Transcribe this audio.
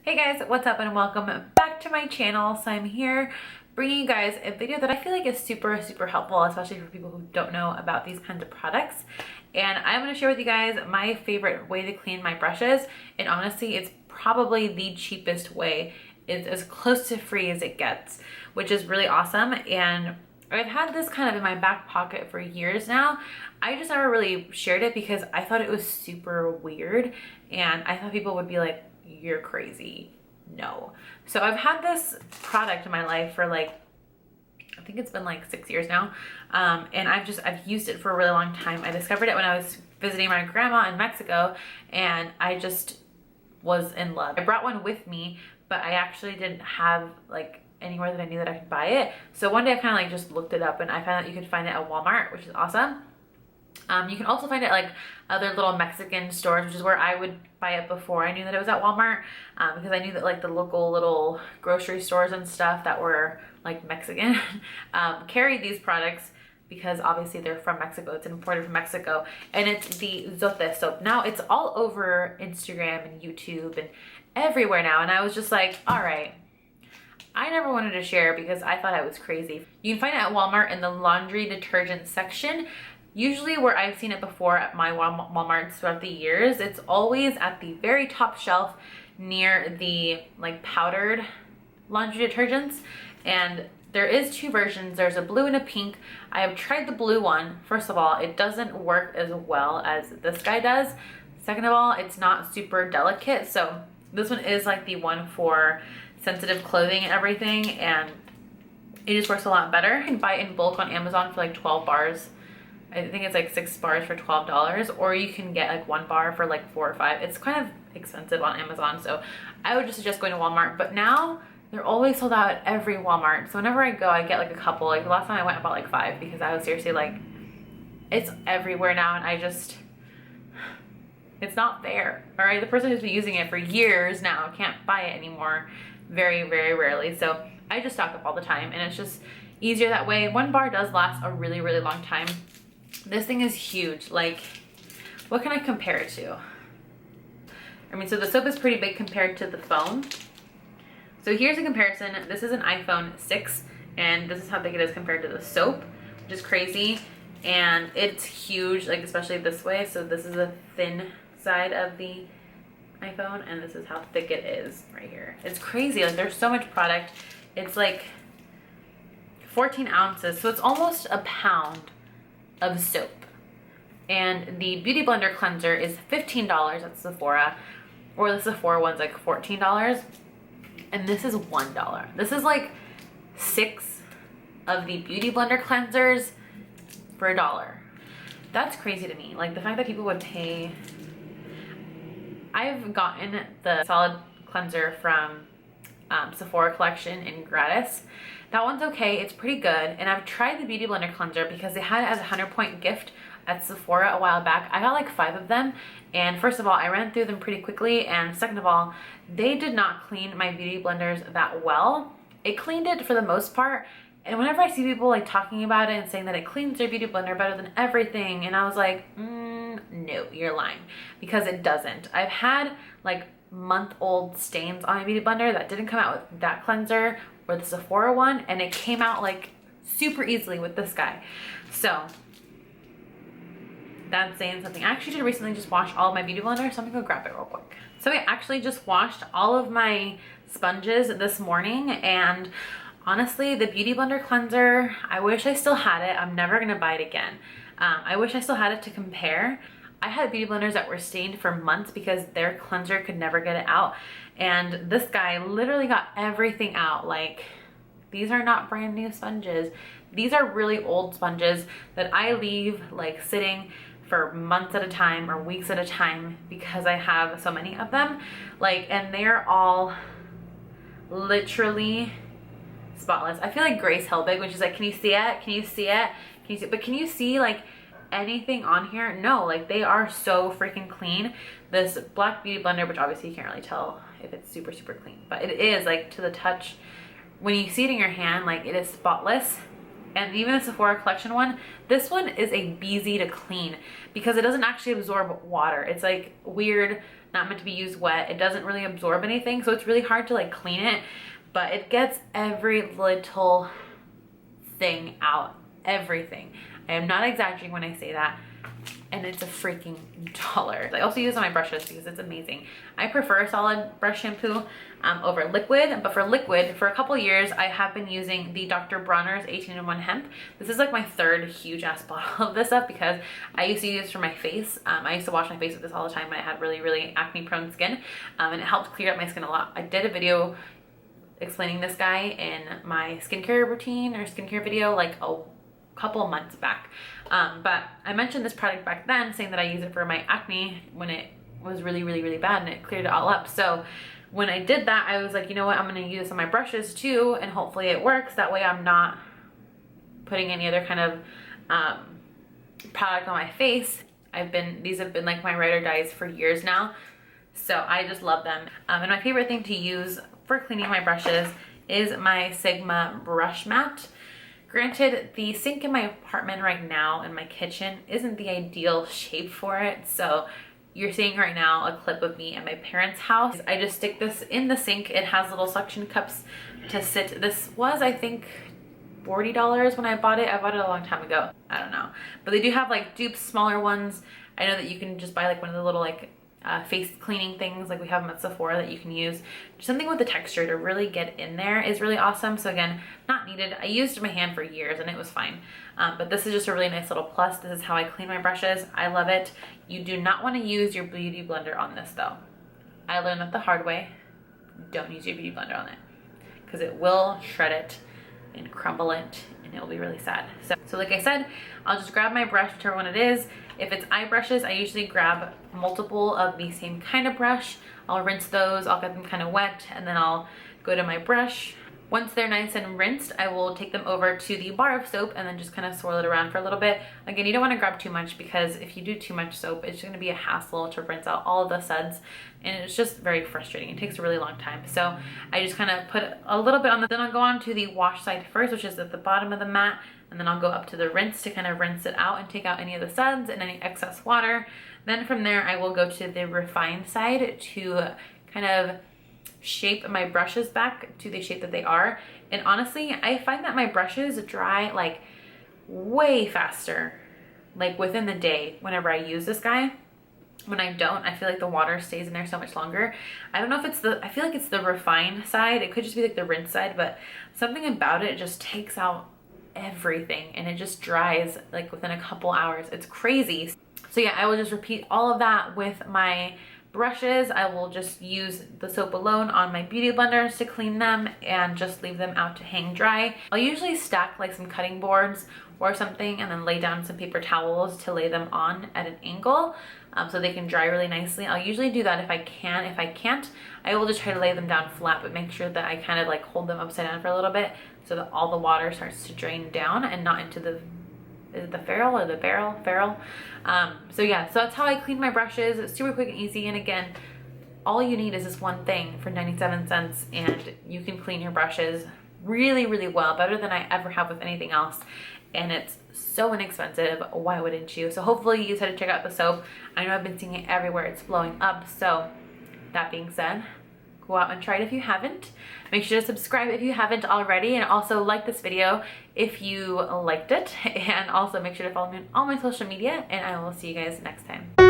Hey guys, what's up and welcome back to my channel. So I'm here bringing you guys a video that I feel like is super helpful, especially for people who don't know about these kinds of products. And I'm going to share with you guys my favorite way to clean my brushes. And honestly, it's probably the cheapest way. It's as close to free as it gets, which is really awesome. And I've had this kind of in my back pocket for years now. I just never really shared it because I thought it was super weird. And I thought people would be like, "You're crazy." No. So I've had this product in my life for I think it's been like 6 years now. And I've used it for a really long time. I discovered it when I was visiting my grandma in Mexico and I just was in love. I brought one with me, but I actually didn't have anywhere that I knew that I could buy it. So one day I kind of just looked it up and I found out you could find it at Walmart, which is awesome. You can also find it at other little Mexican stores, which is where I would buy it before I knew that it was at Walmart, because I knew that the local little grocery stores and stuff that were Mexican carried these products because obviously they're from Mexico. It's imported from Mexico, and it's the Zote soap. Now it's all over Instagram and YouTube and everywhere now, and I was just like, all right. I never wanted to share because I thought I was crazy. You can find it at Walmart in the laundry detergent section. Usually where I've seen it before at my Walmarts throughout the years, it's always at the very top shelf near the powdered laundry detergents. And there is two versions. There's a blue and a pink. I have tried the blue one. First of all, it doesn't work as well as this guy does. Second of all, it's not super delicate. So this one is the one for sensitive clothing and everything. And it just works a lot better. You can buy it in bulk on Amazon for 12 bars. I think it's 6 bars for $12, or you can get one bar for 4 or 5. It's kind of expensive on Amazon, so I would just suggest going to Walmart. But now they're always sold out at every Walmart, so whenever I go, I get a couple. The last time I went, I bought 5 because I was seriously it's everywhere now, and it's not fair. All right, the person who's been using it for years now can't buy it anymore, very rarely. So I just stock up all the time, and it's just easier that way. One bar does last a really long time. This thing is huge. What can I compare it to? I mean, so the soap is pretty big compared to the phone. So here's a comparison. This is an iPhone 6, and this is how big it is compared to the soap, which is crazy. And it's huge, especially this way. So this is the thin side of the iPhone, and this is how thick it is right here. It's crazy. There's so much product. It's 14 ounces, so it's almost a pound of soap. And the Beauty Blender cleanser is $15 at Sephora, or the Sephora one's $14, and this is $1. This is 6 of the Beauty Blender cleansers for $1. That's crazy to me. The fact that people would pay. I've gotten the solid cleanser from Sephora collection in gratis. That one's okay. It's pretty good. And I've tried the Beauty Blender cleanser because they had it as a 100-point gift at Sephora a while back. I got 5 of them. And first of all, I ran through them pretty quickly. And second of all, they did not clean my Beauty Blenders that well. It cleaned it for the most part. And whenever I see people talking about it and saying that it cleans their Beauty Blender better than everything, and I was like, no, you're lying, because it doesn't. I've had month-old stains on my Beauty Blender that didn't come out with that cleanser or the Sephora one, and it came out super easily with this guy. So that's saying something. I actually did recently just wash all of my Beauty Blender, so I'm gonna go grab it real quick. So I actually just washed all of my sponges this morning, and honestly, the Beauty Blender cleanser, I wish I still had it. I'm never gonna buy it again. I wish I still had it to compare. I had Beauty Blenders that were stained for months because their cleanser could never get it out. And this guy literally got everything out. These are not brand new sponges. These are really old sponges that I leave sitting for months at a time or weeks at a time because I have so many of them. And they're all literally spotless. I feel like Grace Helbig when she's can you see it? Can you see it? Can you see it? But can you see anything on here? No, they are so freaking clean. This black Beauty Blender, which obviously you can't really tell if it's super clean, but it is to the touch. When you see it in your hand, it is spotless. And even the Sephora collection one, this one is a BZ to clean because it doesn't actually absorb water. It's weird not meant to be used wet. It doesn't really absorb anything, so it's really hard to like clean it, but it gets every little thing out, everything. I am not exaggerating when I say that. And it's a freaking $1. I also use it on my brushes because it's amazing. I prefer solid brush shampoo over liquid, but for liquid, for a couple years, I have been using the Dr. Bronner's 18-in-1 Hemp. This is like my third huge ass bottle of this stuff because I used to use it for my face. I used to wash my face with this all the time when I had really, really acne prone skin, and it helped clear up my skin a lot. I did a video explaining this guy in my skincare routine or skincare video like a couple of months back, but I mentioned this product back then saying that I use it for my acne when it was really, really, really bad, and it cleared it all up. So when I did that, I was like, you know what, I'm going to use this on my brushes too, and hopefully it works. That way I'm not putting any other kind of product on my face. These have been like my ride or dies for years now, so I just love them. And my favorite thing to use for cleaning my brushes is my Sigma brush mat. Granted, the sink in my apartment right now in my kitchen isn't the ideal shape for it, so you're seeing right now a clip of me at my parents' house. I just stick this in the sink. It has little suction cups to sit. This was, I think, $40 when I bought it. I bought it a long time ago. I don't know. But they do have like dupes, smaller ones. I know that you can just buy like one of the little like face cleaning things, like we have them at Sephora, that you can use. Something with the texture to really get in there is really awesome. So again, not needed. I used my hand for years and it was fine, but this is just a really nice little plus. This is how I clean my brushes. I love it. You do not want to use your beauty blender on this though. I learned that the hard way. Don't use your beauty blender on it because it will shred it and crumble it, and it will be really sad. So like I said, I'll just grab my brush, whichever one it is. If it's eye brushes, I usually grab multiple of the same kind of brush. I'll rinse those, I'll get them kind of wet, and then I'll go to my brush. Once they're nice and rinsed, I will take them over to the bar of soap and then just kind of swirl it around for a little bit. Again, you don't want to grab too much because if you do too much soap, it's going to be a hassle to rinse out all of the suds, and it's just very frustrating. It takes a really long time. So I just kind of put a little bit on then I'll go on to the wash side first, which is at the bottom of the mat, and then I'll go up to the rinse to kind of rinse it out and take out any of the suds and any excess water. Then from there, I will go to the refine side to kind of shape my brushes back to the shape that they are. And honestly, I find that my brushes dry like way faster, like within the day whenever I use this guy. When I don't, I feel like the water stays in there so much longer. I don't know if it's I feel like it's the refine side. It could just be like the rinse side, but something about it just takes out everything and it just dries like within a couple hours. It's crazy. So yeah, I will just repeat all of that with my brushes. I will just use the soap alone on my beauty blenders to clean them and just leave them out to hang dry. I'll usually stack like some cutting boards or something and then lay down some paper towels to lay them on at an angle so they can dry really nicely. I'll usually do that if I can. If I can't, I will just try to lay them down flat, but make sure that I kind of like hold them upside down for a little bit so that all the water starts to drain down and not into the, is it the ferrule or the barrel? Ferrule. So yeah, so that's how I clean my brushes. It's super quick and easy. And again, all you need is this one thing for 97 cents and you can clean your brushes really, really well, better than I ever have with anything else. And it's so inexpensive. Why wouldn't you? So hopefully you decided to check out the soap. I know I've been seeing it everywhere. It's blowing up. So that being said, go out and try it if you haven't. Make sure to subscribe if you haven't already, and also like this video if you liked it, and also make sure to follow me on all my social media, and I will see you guys next time.